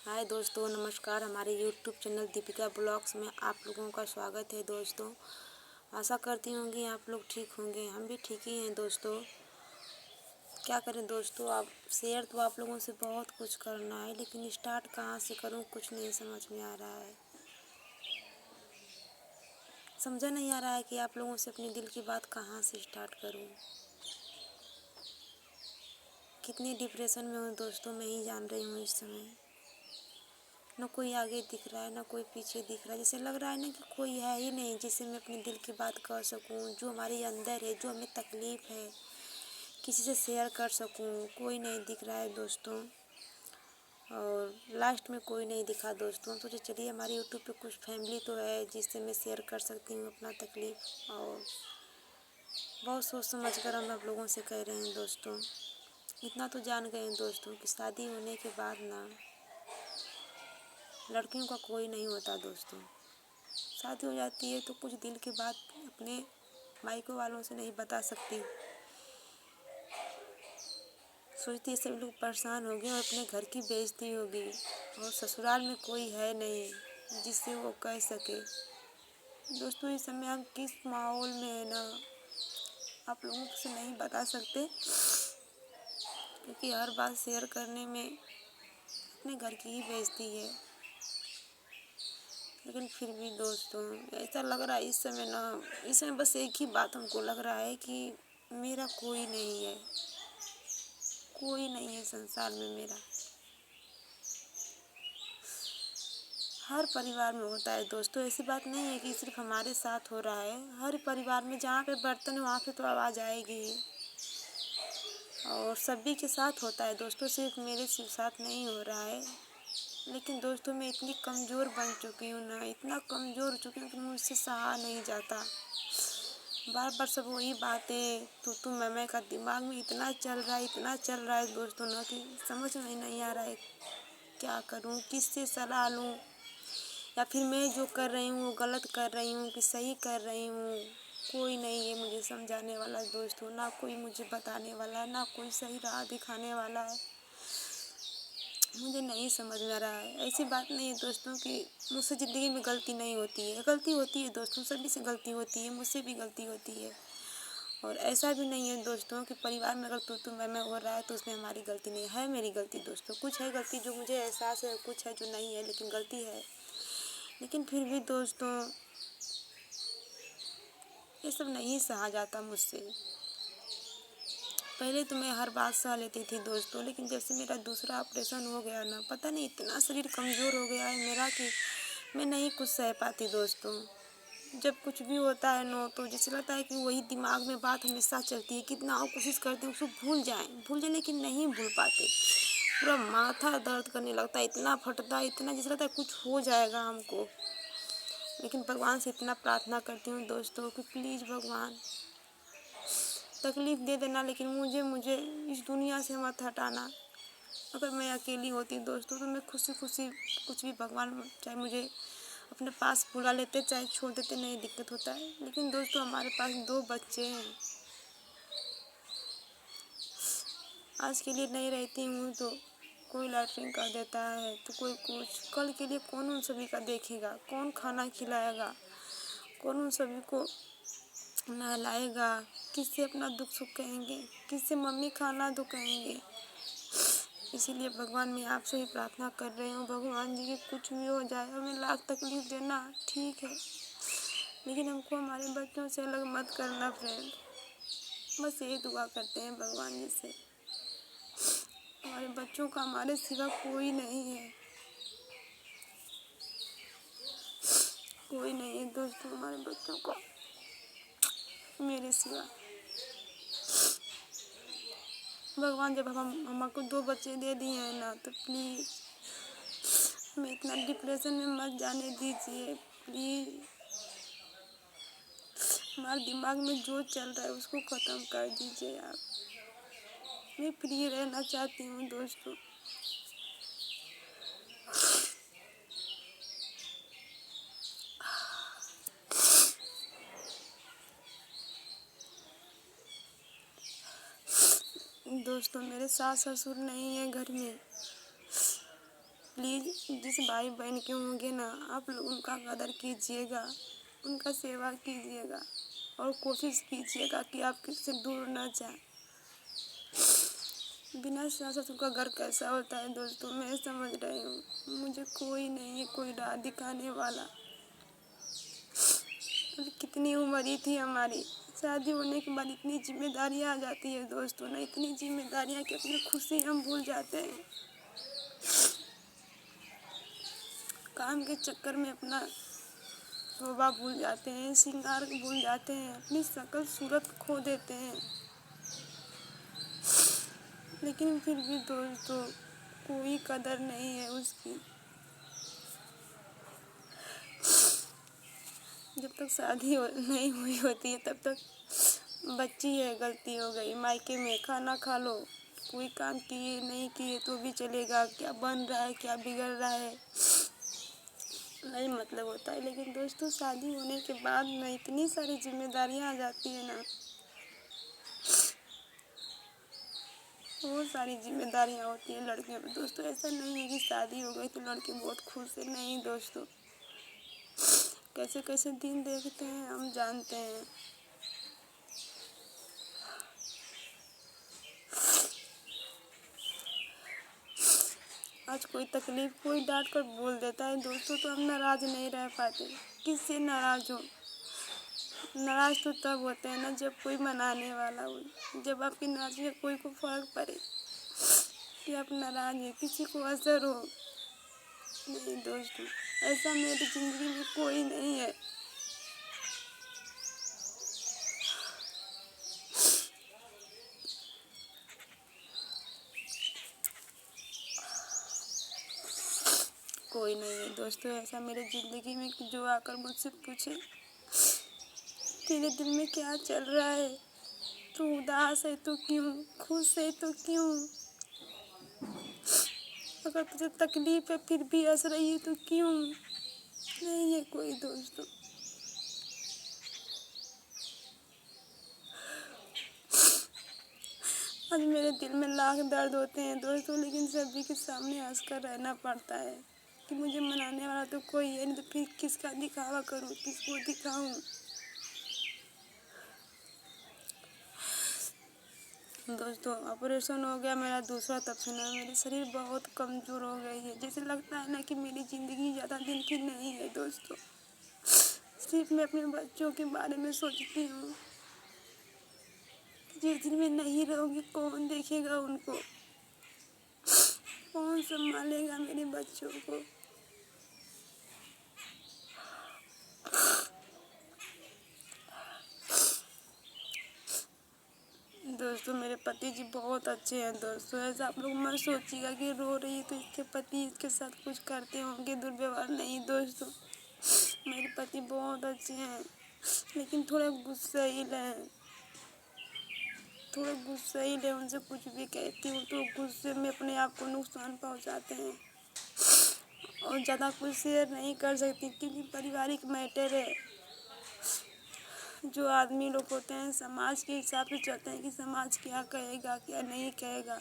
हाय दोस्तों, नमस्कार। हमारे यूट्यूब चैनल दीपिका ब्लॉग्स में आप लोगों का स्वागत है दोस्तों। आशा करती हूँ कि आप लोग ठीक होंगे। हम भी ठीक ही हैं दोस्तों। क्या करें दोस्तों, आप शेयर तो आप लोगों से बहुत कुछ करना है, लेकिन स्टार्ट कहाँ से करूँ कुछ नहीं समझ में आ रहा है। समझा नहीं आ रहा है कि आप लोगों से अपने दिल की बात कहाँ से स्टार्ट करूँ। कितनी डिप्रेशन में हूँ दोस्तों, मैं ही जान रही हूँ इस समय। न कोई आगे दिख रहा है, न कोई पीछे दिख रहा है। जैसे लग रहा है ना कि कोई है ही नहीं जिससे मैं अपने दिल की बात कह सकूं, जो हमारे अंदर है, जो हमें तकलीफ़ है, किसी से शेयर कर सकूं। कोई नहीं दिख रहा है दोस्तों। और लास्ट में कोई नहीं दिखा दोस्तों। तो चलिए, हमारे यूट्यूब पे कुछ फैमिली तो है जिससे मैं शेयर कर सकती हूँ अपना तकलीफ़। और बहुत सोच समझ कर हम आप लोगों से कह रहे हैं दोस्तों। इतना तो जान गए हैं दोस्तों कि शादी होने के बाद ना लड़कियों का कोई नहीं होता दोस्तों। शादी हो जाती है तो कुछ दिल की बात अपने मायके वालों से नहीं बता सकती। सोचती है सब लोग परेशान होंगे और अपने घर की बेइज्जती होगी, और ससुराल में कोई है नहीं जिससे वो कह सके। दोस्तों, इस समय हम किस माहौल में है ना, आप लोगों से नहीं बता सकते, क्योंकि हर बात शेयर करने में अपने घर की ही बेइज्जती है। लेकिन फिर भी दोस्तों, ऐसा लग रहा है इस समय बस एक ही बात हमको लग रहा है कि मेरा कोई नहीं है, कोई नहीं है संसार में मेरा। हर परिवार में होता है दोस्तों, ऐसी बात नहीं है कि सिर्फ हमारे साथ हो रहा है। हर परिवार में जहाँ पे बर्तन है वहाँ पे तो आवाज़ आएगी, और सभी के साथ होता है दोस्तों, सिर्फ मेरे साथ नहीं हो रहा है। लेकिन दोस्तों, मैं इतनी कमज़ोर बन चुकी हूँ ना, इतना कमज़ोर हो चुकी हूँ कि मुझसे सहा नहीं जाता। बार बार सब वही बातें तू मैं का दिमाग में इतना चल रहा है दोस्तों ना, कि समझ में नहीं आ रहा है क्या करूं, किससे सलाह लूं, या फिर मैं जो कर रही हूँ वो गलत कर रही हूँ कि सही कर रही हूँ। कोई नहीं है मुझे समझाने वाला दोस्तों, ना कोई मुझे बताने वाला है, ना कोई सही राह दिखाने वाला है। मुझे नहीं समझ में आ रहा है। ऐसी बात नहीं है दोस्तों कि मुझसे ज़िंदगी में गलती नहीं होती है। गलती होती है दोस्तों, सभी से गलती होती है, मुझसे भी गलती होती है। और ऐसा भी नहीं है दोस्तों कि परिवार में अगर तू मैं हो रहा है तो उसमें हमारी गलती नहीं है। मेरी गलती दोस्तों, कुछ है गलती जो मुझे एहसास है, कुछ है जो नहीं है, लेकिन गलती है। लेकिन फिर भी दोस्तों, ये सब नहीं सहा जाता मुझसे। पहले तो मैं हर बात सह लेती थी दोस्तों, लेकिन जब से मेरा दूसरा ऑपरेशन हो गया ना, पता नहीं इतना शरीर कमज़ोर हो गया है मेरा कि मैं नहीं कुछ सह पाती दोस्तों। जब कुछ भी होता है ना, तो जैसे लगता है कि वही दिमाग में बात हमेशा चलती है। कितना और कोशिश करते हैं उसको भूल जाएं, लेकिन नहीं भूल पाते। पूरा माथा दर्द करने लगता है, इतना फटता है, इतना जैसे लगता है कुछ हो जाएगा हमको। लेकिन भगवान से इतना प्रार्थना करती हूँ दोस्तों कि प्लीज़ भगवान, तकलीफ़ दे देना, लेकिन मुझे इस दुनिया से मत हटाना। अगर मैं अकेली होती दोस्तों तो मैं खुशी खुशी कुछ भी, भगवान चाहे मुझे अपने पास बुला लेते चाहे छोड़ देते, नहीं दिक्कत होता है। लेकिन दोस्तों, हमारे पास 2 बच्चे हैं। आज के लिए नहीं रहती हूँ तो कोई लैट्रिन कर देता है, तो कोई कुछ। कल के लिए कौन उन सभी का देखेगा, कौन खाना खिलाएगा, कौन उन सभी को नहलाएगा, किससे अपना दुख सुख कहेंगे, किससे मम्मी खाना दो कहेंगे। इसीलिए भगवान, मैं आपसे ही प्रार्थना कर रही हूँ भगवान जी, कि कुछ भी हो जाए, हमें लाख तकलीफ़ देना ठीक है, लेकिन हमको हमारे बच्चों से अलग मत करना फ्रेंड। बस यही दुआ करते हैं भगवान जी से। हमारे बच्चों का हमारे सिवा कोई नहीं है, कोई नहीं है दोस्तों हमारे बच्चों का मेरे सिवा। भगवान, जब हमको 2 बच्चे दे दिए हैं ना, तो प्लीज़ हमें इतना डिप्रेशन में मत जाने दीजिए प्लीज़। हमारे दिमाग में जो चल रहा है उसको ख़त्म कर दीजिए आप। मैं फ्री रहना चाहती हूँ दोस्तों। दोस्तों, मेरे सास ससुर नहीं है घर में। प्लीज़ जिस भाई बहन के होंगे ना, आप लोग उनका कदर कीजिएगा, उनका सेवा कीजिएगा और कोशिश कीजिएगा कि आप किससे दूर ना जाए। बिना सास ससुर का घर कैसा होता है दोस्तों, मैं समझ रही हूँ। मुझे कोई नहीं है, कोई राह दिखाने वाला। अभी कितनी उम्र ही थी हमारी, शादी होने के बाद इतनी जिम्मेदारियाँ आ जाती है दोस्तों ना, इतनी जिम्मेदारियाँ कि अपनी खुशी हम भूल जाते हैं। काम के चक्कर में अपना शोभा भूल जाते हैं, श्रृंगार भूल जाते हैं, अपनी शक्ल सूरत खो देते हैं। लेकिन फिर भी दोस्तों कोई कदर नहीं है उसकी। जब तक शादी नहीं हुई होती है तब तक बच्ची है, गलती हो गई, मायके में खाना खा लो, कोई काम किए नहीं किए तो भी चलेगा, क्या बन रहा है क्या बिगड़ रहा है नहीं मतलब होता है। लेकिन दोस्तों शादी होने के बाद ना इतनी सारी जिम्मेदारियां आ जाती है ना, बहुत सारी जिम्मेदारियां होती है लड़कियों पे दोस्तों। ऐसा नहीं है कि शादी हो गई तो लड़के बहुत खुश है, नहीं दोस्तों। कैसे कैसे दिन देखते हैं हम जानते हैं। आज कोई तकलीफ कोई डांट कर बोल देता है दोस्तों तो हम नाराज़ नहीं रह पाते। किससे नाराज़ हो? नाराज़ तो तब होते हैं ना जब कोई मनाने वाला हो, जब आपकी नाराज़गी का कोई को फर्क पड़े कि आप नाराज़ हैं, किसी को असर हो। नहीं दोस्तों, ऐसा मेरी ज़िंदगी में कोई नहीं है। कोई नहीं है दोस्तों ऐसा मेरे ज़िंदगी में कि जो आकर मुझसे पूछे तेरे दिल में क्या चल रहा है, तू उदास है तो क्यों, खुश है तो क्यों, अगर तुझे तकलीफ है फिर भी हंस रही है तो क्यों। नहीं है कोई दोस्तों। आज मेरे दिल में लाख दर्द होते हैं दोस्तों, लेकिन सभी के सामने हंसकर रहना पड़ता है कि मुझे मनाने वाला तो कोई है नहीं, तो फिर किसका दिखावा करूं, किसको दिखाऊं। दोस्तों ऑपरेशन हो गया मेरा दूसरा, तब से ना मेरी शरीर बहुत कमज़ोर हो गई है। जैसे लगता है ना कि मेरी ज़िंदगी ज़्यादा दिन की नहीं है दोस्तों। सिर्फ मैं अपने बच्चों के बारे में सोचती हूँ कि जिस दिन मैं नहीं रहूँगी कौन देखेगा उनको, कौन संभालेगा मेरे बच्चों को। दोस्तों मेरे पति जी बहुत अच्छे हैं दोस्तों। ऐसा आप लोग मत सोचिएगा कि रो रही है तो इसके पति इसके साथ कुछ करते होंगे दुर्व्यवहार, नहीं दोस्तों। मेरे पति बहुत अच्छे हैं, लेकिन थोड़े गुस्सैल हैं, थोड़े गुस्सैल हैं। उनसे कुछ भी कहती हूँ तो गुस्से में अपने आप को नुकसान पहुँचाते हैं और ज़्यादा कुछ शेयर नहीं कर सकती क्योंकि पारिवारिक मैटर है। जो आदमी लोग होते हैं समाज के हिसाब से चलते हैं कि समाज क्या कहेगा क्या नहीं कहेगा।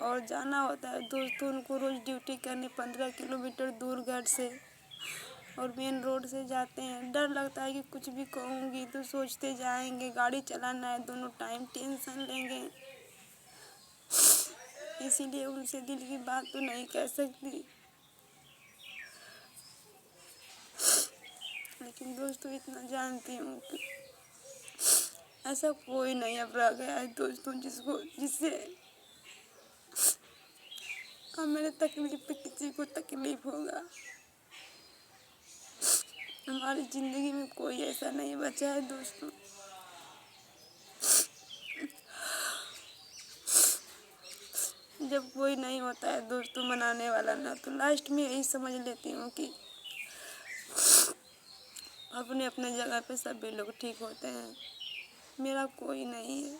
और जाना होता है दोस्तों उनको रोज़ ड्यूटी करने 15 किलोमीटर दूर घर से, और मेन रोड से जाते हैं। डर लगता है कि कुछ भी कहूँगी तो सोचते जाएंगे, गाड़ी चलाना है दोनों टाइम, टेंशन लेंगे, इसीलिए उनसे दिल की बात तो नहीं कह सकती। लेकिन दोस्तों इतना जानती हूँ कि ऐसा कोई नहीं अब रह गया है दोस्तों जिससे अब मेरे तकलीफ पे किसी को तकलीफ होगा। हमारी ज़िंदगी में कोई ऐसा नहीं बचा है दोस्तों। जब कोई नहीं होता है दोस्तों मनाने वाला ना, तो लास्ट में यही समझ लेती हूँ कि अपने अपने जगह पे सभी लोग ठीक होते हैं, मेरा कोई नहीं है।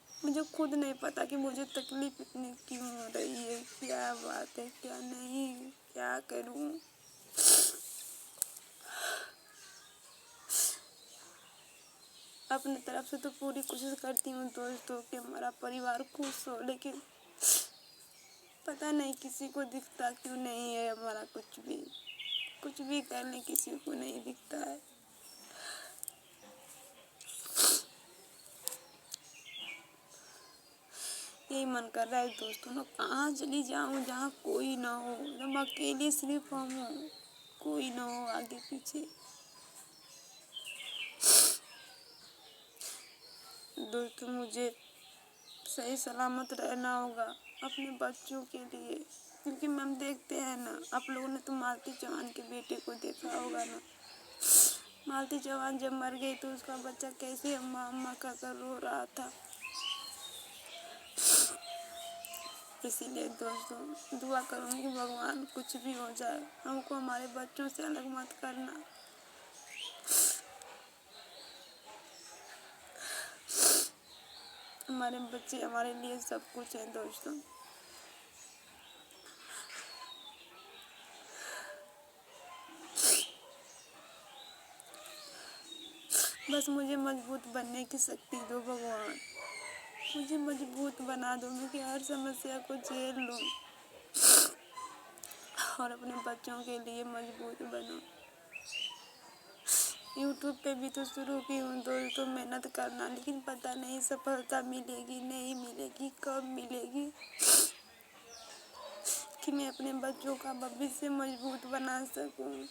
मुझे खुद नहीं पता कि मुझे तकलीफ इतनी क्यों हो रही है, क्या बात है क्या नहीं, क्या करूँ। अपनी तरफ से तो पूरी कोशिश करती हूँ दोस्तों कि हमारा परिवार खुश हो, लेकिन पता नहीं किसी को दिखता क्यों नहीं है हमारा कुछ भी करने किसी को नहीं दिखता है। यही मन कर रहा है दोस्तों ना, कहाँ चली जाऊँ जहाँ कोई ना हो, एकदम अकेले सिर्फ हम हो, कोई ना हो आगे पीछे। दोस्तों मुझे सही सलामत रहना होगा अपने बच्चों के लिए, क्योंकि मैम देखते हैं ना, आप लोगों ने तो मालती चौहान के बेटे को देखा होगा ना। मालती चौहान जब मर गई तो उसका बच्चा कैसे अम्मा अम्मा कर रो रहा था। इसीलिए दोस्तों दुआ करूँगी भगवान कुछ भी हो जाए हमको हमारे बच्चों से अलग मत करना। हमारे बच्चे हमारे लिए सब कुछ है दोस्तों। बस मुझे मजबूत बनने की शक्ति दो भगवान, मुझे मजबूत बना दो, मैं कि हर समस्या को झेल लूँ और अपने बच्चों के लिए मजबूत बनूँ। यूट्यूब पे भी तो शुरू की हूँ दोस्तों मेहनत करना, लेकिन पता नहीं सफलता मिलेगी नहीं मिलेगी, कब मिलेगी, कि मैं अपने बच्चों का भविष्य मजबूत बना सकूँ।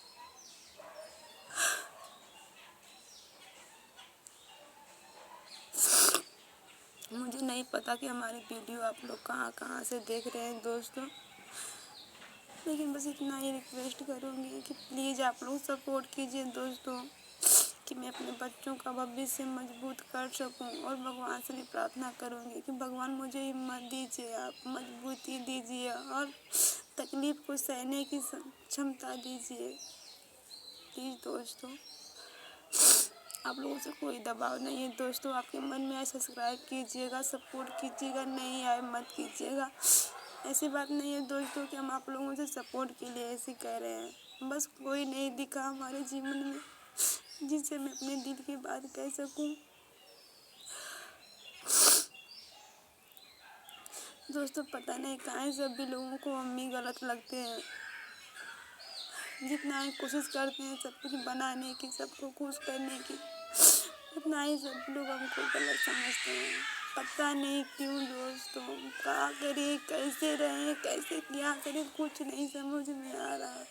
मुझे नहीं पता कि हमारी वीडियो आप लोग कहाँ कहाँ से देख रहे हैं दोस्तों, लेकिन बस इतना ही रिक्वेस्ट करूँगी कि प्लीज़ आप लोग सपोर्ट कीजिए दोस्तों, कि मैं अपने बच्चों का भविष्य मजबूत कर सकूं। और भगवान से भी प्रार्थना करूँगी कि भगवान मुझे हिम्मत दीजिए, आप मजबूती दीजिए और तकलीफ़ को सहने की क्षमता दीजिए। प्लीज़ दोस्तों आप लोगों से कोई दबाव नहीं है दोस्तों, आपके मन में आए सब्सक्राइब कीजिएगा, सपोर्ट कीजिएगा, नहीं आए मत कीजिएगा। ऐसी बात नहीं है दोस्तों कि हम आप लोगों से सपोर्ट के लिए ऐसे कह रहे हैं, बस कोई नहीं दिखा हमारे जीवन में जिससे मैं अपने दिल की बात कह सकूं। दोस्तों पता नहीं काहे सभी लोगों को मम्मी गलत लगते हैं, जितना ही कोशिश करते हैं सब कुछ बनाने की, सबको खुश करने की, उतना ही सब लोग हमको गलत समझते हैं। पता नहीं क्यों दोस्तों, क्या करें, कैसे रहें, कैसे क्या करें, कुछ नहीं समझ में आ रहा।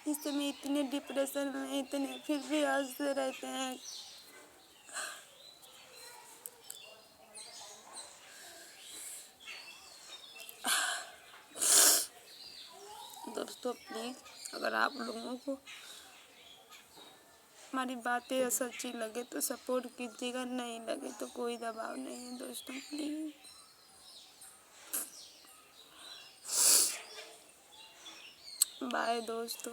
इस समय इतने डिप्रेशन में इतने, फिर भी हंसते रहते हैं। दोस्तों प्लीज़ अगर आप लोगों को हमारी बातें सच्ची लगे तो सपोर्ट कीजिएगा, नहीं लगे तो कोई दबाव नहीं है दोस्तों, प्लीज़। बाय दोस्तों।